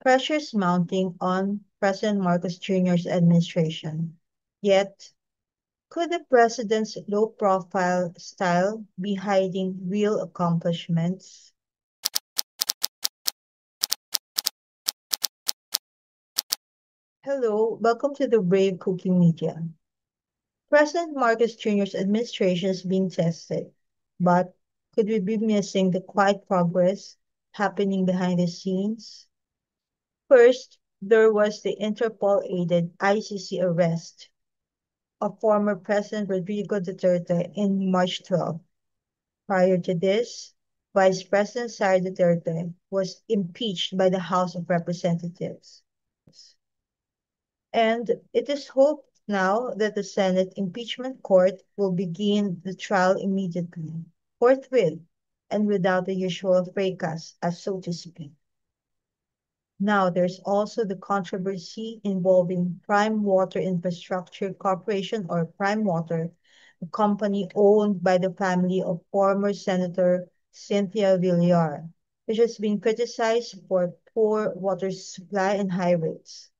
Pressures mounting on President Marcos Jr.'s administration. Yet, could the president's low-profile style be hiding real accomplishments? Hello, welcome to the Brave Cooking Media. President Marcos Jr.'s administration is being tested, but could we be missing the quiet progress happening behind the scenes? First, there was the Interpol-aided ICC arrest of former President Rodrigo Duterte in March 12. Prior to this, Vice President Sara Duterte was impeached by the House of Representatives. And it is hoped now that the Senate impeachment court will begin the trial immediately, forthwith, and without the usual fracas, as so to speak. Now, there's also the controversy involving Prime Water Infrastructure Corporation, or Prime Water, a company owned by the family of former Senator Cynthia Villar, which has been criticized for poor water supply and high rates.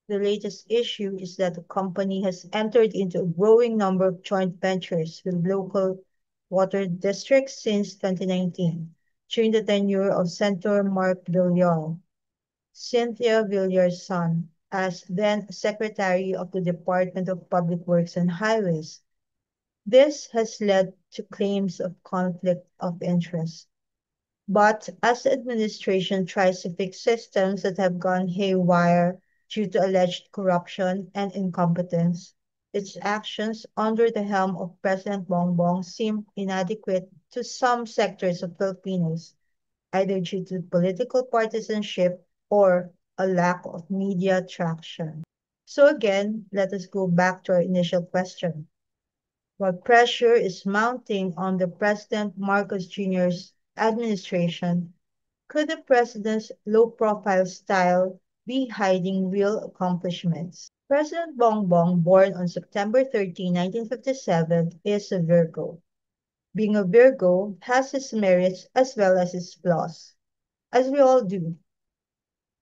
The latest issue is that the company has entered into a growing number of joint ventures with local water districts since 2019, during the tenure of Senator Mark Villar. Cynthia Villar's son, as then Secretary of the Department of Public Works and Highways. This has led to claims of conflict of interest. But as the administration tries to fix systems that have gone haywire due to alleged corruption and incompetence, its actions under the helm of President Bongbong seem inadequate to some sectors of Filipinos, either due to political partisanship or a lack of media traction. So again, let us go back to our initial question. While pressure is mounting on the President Marcos Jr.'s administration, could the president's low-profile style be hiding real accomplishments? President Bongbong, born on September 13, 1957, is a Virgo. Being a Virgo has its merits as well as its flaws, as we all do.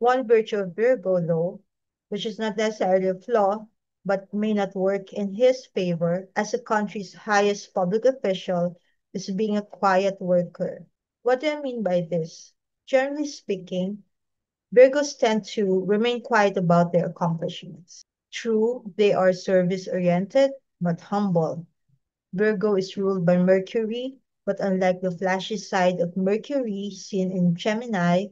One virtue of Virgo, though, which is not necessarily a flaw, but may not work in his favor as the country's highest public official, is being a quiet worker. What do I mean by this? Generally speaking, Virgos tend to remain quiet about their accomplishments. True, they are service-oriented, but humble. Virgo is ruled by Mercury, but unlike the flashy side of Mercury seen in Gemini,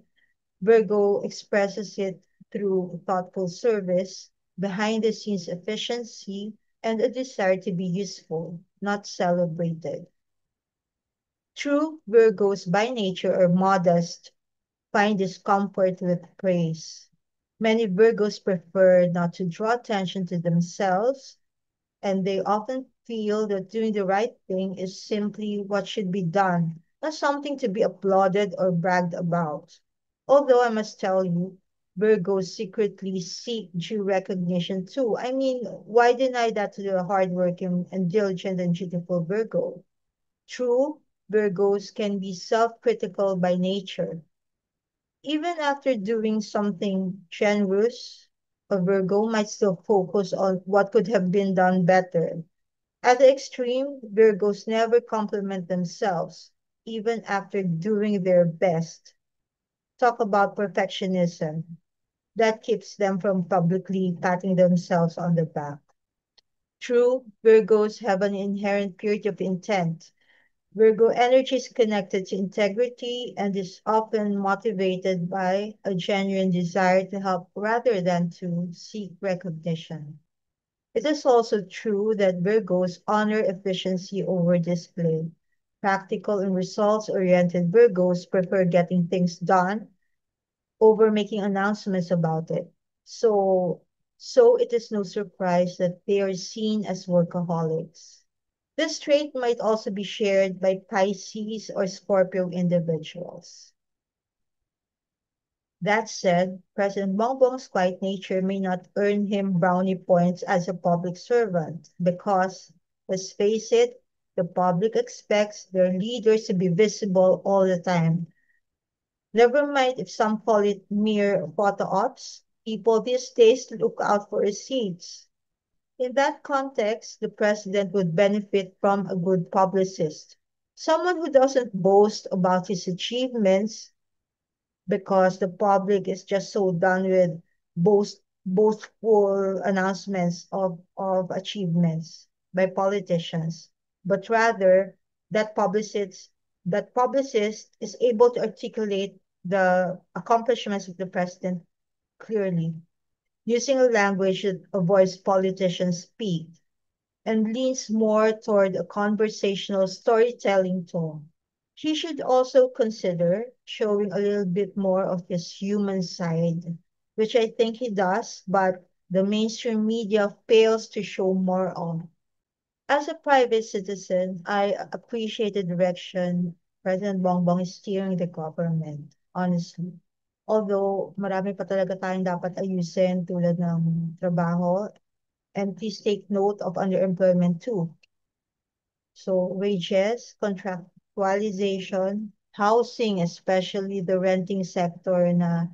Virgo expresses it through thoughtful service, behind the scenes efficiency, and a desire to be useful, not celebrated. True Virgos by nature are modest, find discomfort with praise. Many Virgos prefer not to draw attention to themselves, and they often feel that doing the right thing is simply what should be done, not something to be applauded or bragged about. Although I must tell you, Virgos secretly seek due recognition too. I mean, why deny that to the hardworking and diligent and dutiful Virgo? True, Virgos can be self-critical by nature. Even after doing something generous, a Virgo might still focus on what could have been done better. At the extreme, Virgos never compliment themselves, even after doing their best. Talk about perfectionism. That keeps them from publicly patting themselves on the back. True, Virgos have an inherent purity of intent. Virgo energy is connected to integrity and is often motivated by a genuine desire to help rather than to seek recognition. It is also true that Virgos honor efficiency over display. Practical and results-oriented Virgos prefer getting things done over making announcements about it. So it is no surprise that they are seen as workaholics. This trait might also be shared by Pisces or Scorpio individuals. That said, President Bongbong's quiet nature may not earn him brownie points as a public servant because, let's face it, the public expects their leaders to be visible all the time. Never mind if some call it mere photo ops, people these days look out for receipts. In that context, the president would benefit from a good publicist. Someone who doesn't boast about his achievements because the public is just so done with boastful announcements of achievements by politicians, but rather that publicist that publicist is able to articulate the accomplishments of the president clearly, using a language that avoids politicians' speak and leans more toward a conversational storytelling tone. He should also consider showing a little bit more of his human side, which I think he does, but the mainstream media fails to show more of. As a private citizen, I appreciate the direction President Bongbong is steering the government, honestly. Although marami pa talaga tayong dapat ayusin tulad ng trabaho, and please take note of underemployment too. So wages, contractualization, housing, especially the renting sector na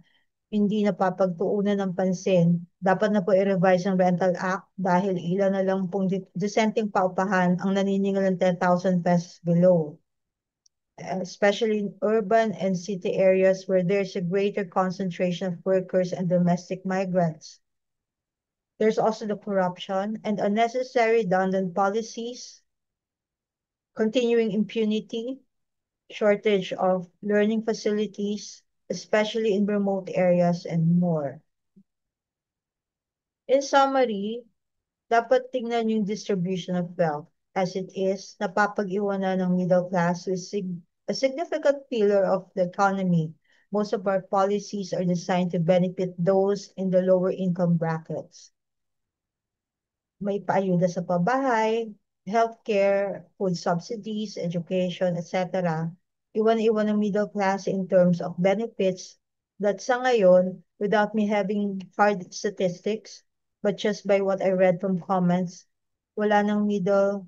hindi napapagtuunan ng pansin. Dapat na po i-revise ang Rental Act dahil ilan na lang pong disenteng paupahan ang naniningil ng 10,000 pesos below. Especially in urban and city areas where there's a greater concentration of workers and domestic migrants. There's also the corruption and unnecessary redundant policies, continuing impunity, shortage of learning facilities, especially in remote areas, and more. In summary, dapat tingnan yung distribution of wealth as it is napapag-iwanan ng middle class with a significant pillar of the economy. Most of our policies are designed to benefit those in the lower income brackets. May paayuda sa pabahay, healthcare, food subsidies, education, etc. Iwan-iwan ng middle class in terms of benefits that sa ngayon, without me having hard statistics, but just by what I read from comments, wala nang middle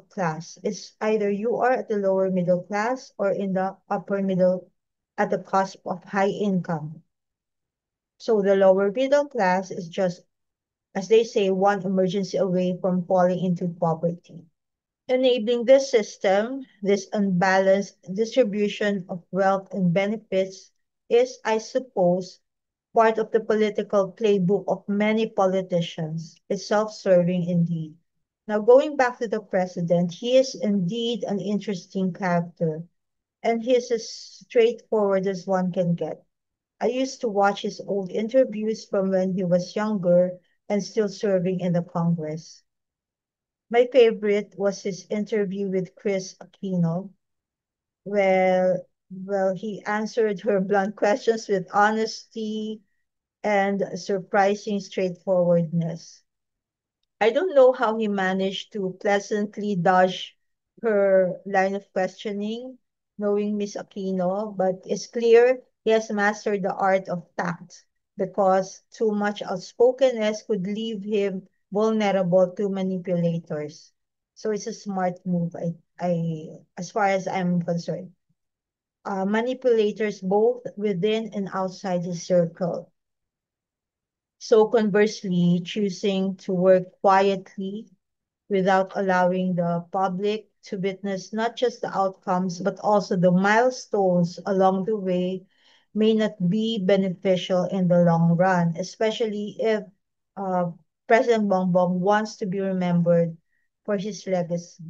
class. It's either you are at the lower middle class or in the upper middle at the cusp of high income. So the lower middle class is just, as they say, one emergency away from falling into poverty. Enabling this system, this unbalanced distribution of wealth and benefits, is, I suppose, part of the political playbook of many politicians. It's self-serving indeed. Now, going back to the president, he is indeed an interesting character, and he is as straightforward as one can get. I used to watch his old interviews from when he was younger and still serving in the Congress. My favorite was his interview with Chris Aquino, where he answered her blunt questions with honesty and surprising straightforwardness. I don't know how he managed to pleasantly dodge her line of questioning, knowing Miss Aquino, but it's clear he has mastered the art of tact because too much outspokenness could leave him vulnerable to manipulators. So it's a smart move, as far as I'm concerned. Manipulators both within and outside his circle. So conversely, choosing to work quietly without allowing the public to witness not just the outcomes, but also the milestones along the way may not be beneficial in the long run, especially if uh, President Bongbong wants to be remembered for his legacy.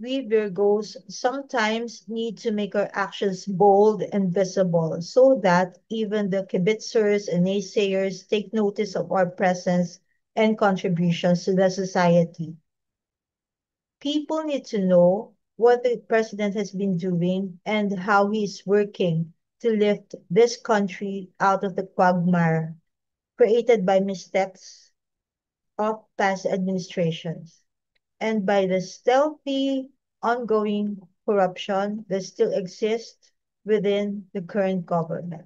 We Virgos sometimes need to make our actions bold and visible so that even the kibitzers and naysayers take notice of our presence and contributions to the society. People need to know what the president has been doing and how he is working to lift this country out of the quagmire created by missteps of past administrations and by the stealthy, ongoing corruption that still exists within the current government.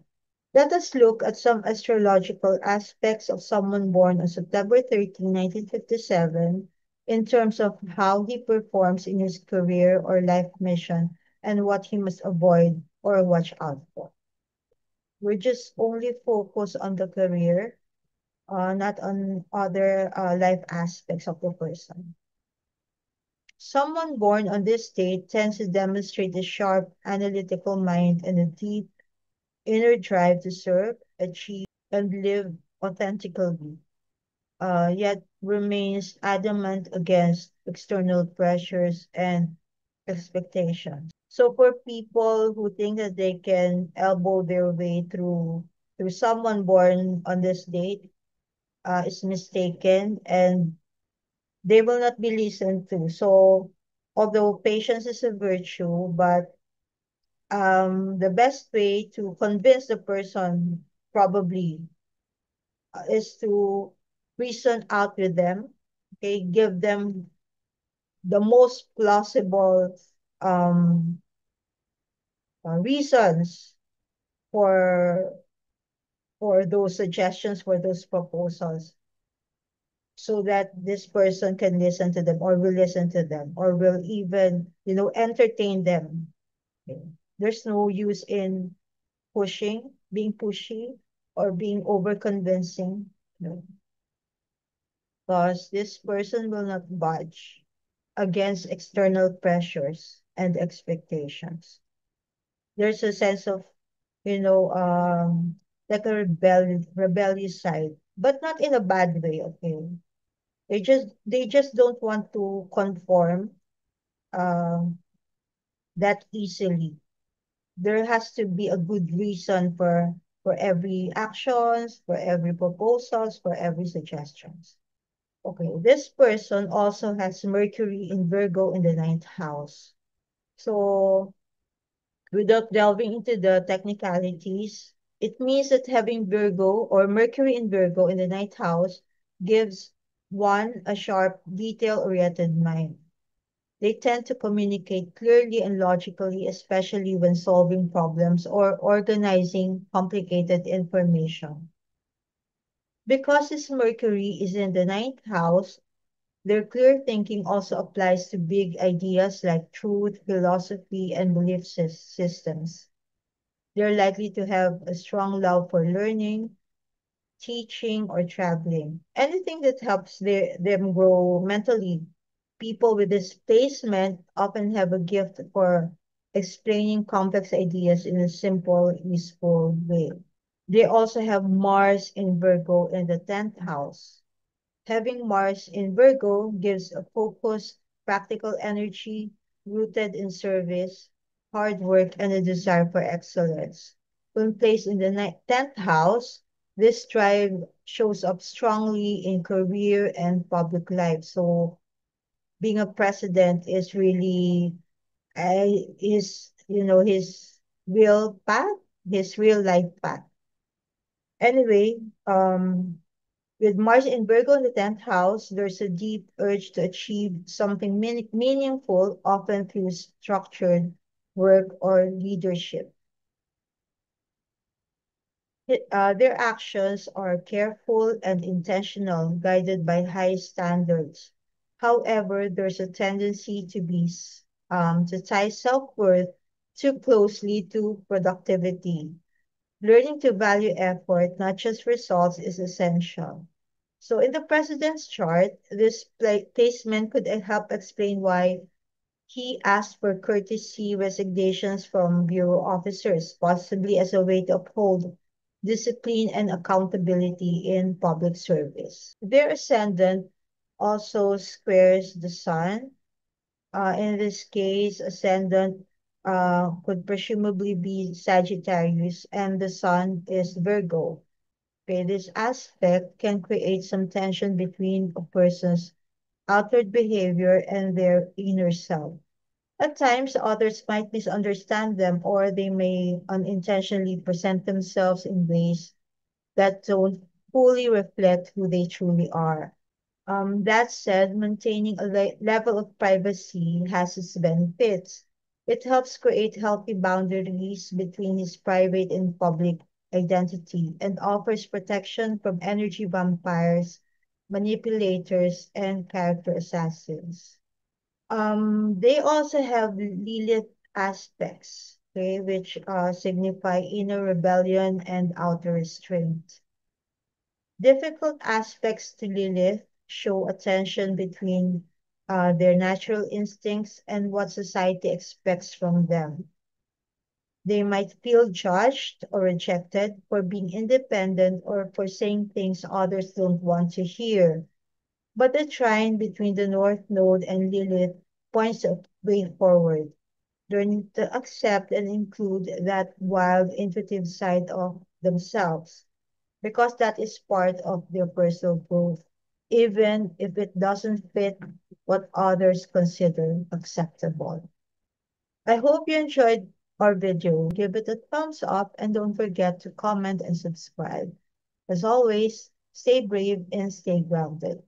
Let us look at some astrological aspects of someone born on September 13, 1957, in terms of how he performs in his career or life mission and what he must avoid or watch out for. We're just only focused on the career, not on other life aspects of the person. Someone born on this date tends to demonstrate a sharp analytical mind and a deep inner drive to serve, achieve, and live authentically, yet remains adamant against external pressures and expectations. So for people who think that they can elbow their way through someone born on this date, is mistaken and they will not be listened to. So although patience is a virtue, but the best way to convince the person probably is to reason out with them, okay, give them the most plausible um, reasons for those suggestions, for those proposals, so that this person can listen to them or will listen to them or will even, entertain them. Okay. There's no use in being pushy or being over convincing. No, because this person will not budge against external pressures and expectations. There's a sense of, you know, um, like a rebellious side, but not in a bad way, okay? They just don't want to conform um that easily. There has to be a good reason for every actions, for every proposals, for every suggestions. Okay, this person also has Mercury in Virgo in the ninth house. So without delving into the technicalities, it means that having Virgo or Mercury in Virgo in the ninth house gives one a sharp, detail-oriented mind. They tend to communicate clearly and logically, especially when solving problems or organizing complicated information. Because this Mercury is in the ninth house, their clear thinking also applies to big ideas like truth, philosophy, and belief systems. They're likely to have a strong love for learning, teaching, or traveling. Anything that helps them grow mentally. People with this placement often have a gift for explaining complex ideas in a simple, useful way. They also have Mars in Virgo in the 10th house. Having Mars in Virgo gives a focused, practical energy rooted in service, hard work, and a desire for excellence. When placed in the 10th house, this drive shows up strongly in career and public life. So being a president is really his real path, his real life path. Anyway, with Mars in Virgo in the 10th house, there's a deep urge to achieve something meaningful, often through structured work or leadership. Their actions are careful and intentional, guided by high standards. However, there's a tendency to tie self-worth too closely to productivity. Learning to value effort, not just results, is essential. So in the president's chart, this placement could help explain why he asked for courtesy resignations from bureau officers, possibly as a way to uphold discipline and accountability in public service. Their ascendant also squares the sun. In this case, ascendant could presumably be Sagittarius, and the sun is Virgo. Okay, this aspect can create some tension between a person's outward behavior and their inner self. At times, others might misunderstand them or they may unintentionally present themselves in ways that don't fully reflect who they truly are. That said, maintaining a level of privacy has its benefits. It helps create healthy boundaries between his private and public identity and offers protection from energy vampires, manipulators, and character assassins. They also have Lilith aspects, okay, which signify inner rebellion and outer restraint. Difficult aspects to Lilith show a tension between their natural instincts and what society expects from them. They might feel judged or rejected for being independent or for saying things others don't want to hear. But the trine between the North Node and Lilith points a way forward. Learning to accept and include that wild, intuitive side of themselves, because that is part of their personal growth, even if it doesn't fit what others consider acceptable. I hope you enjoyed our video. Give it a thumbs up and don't forget to comment and subscribe. As always, stay brave and stay grounded.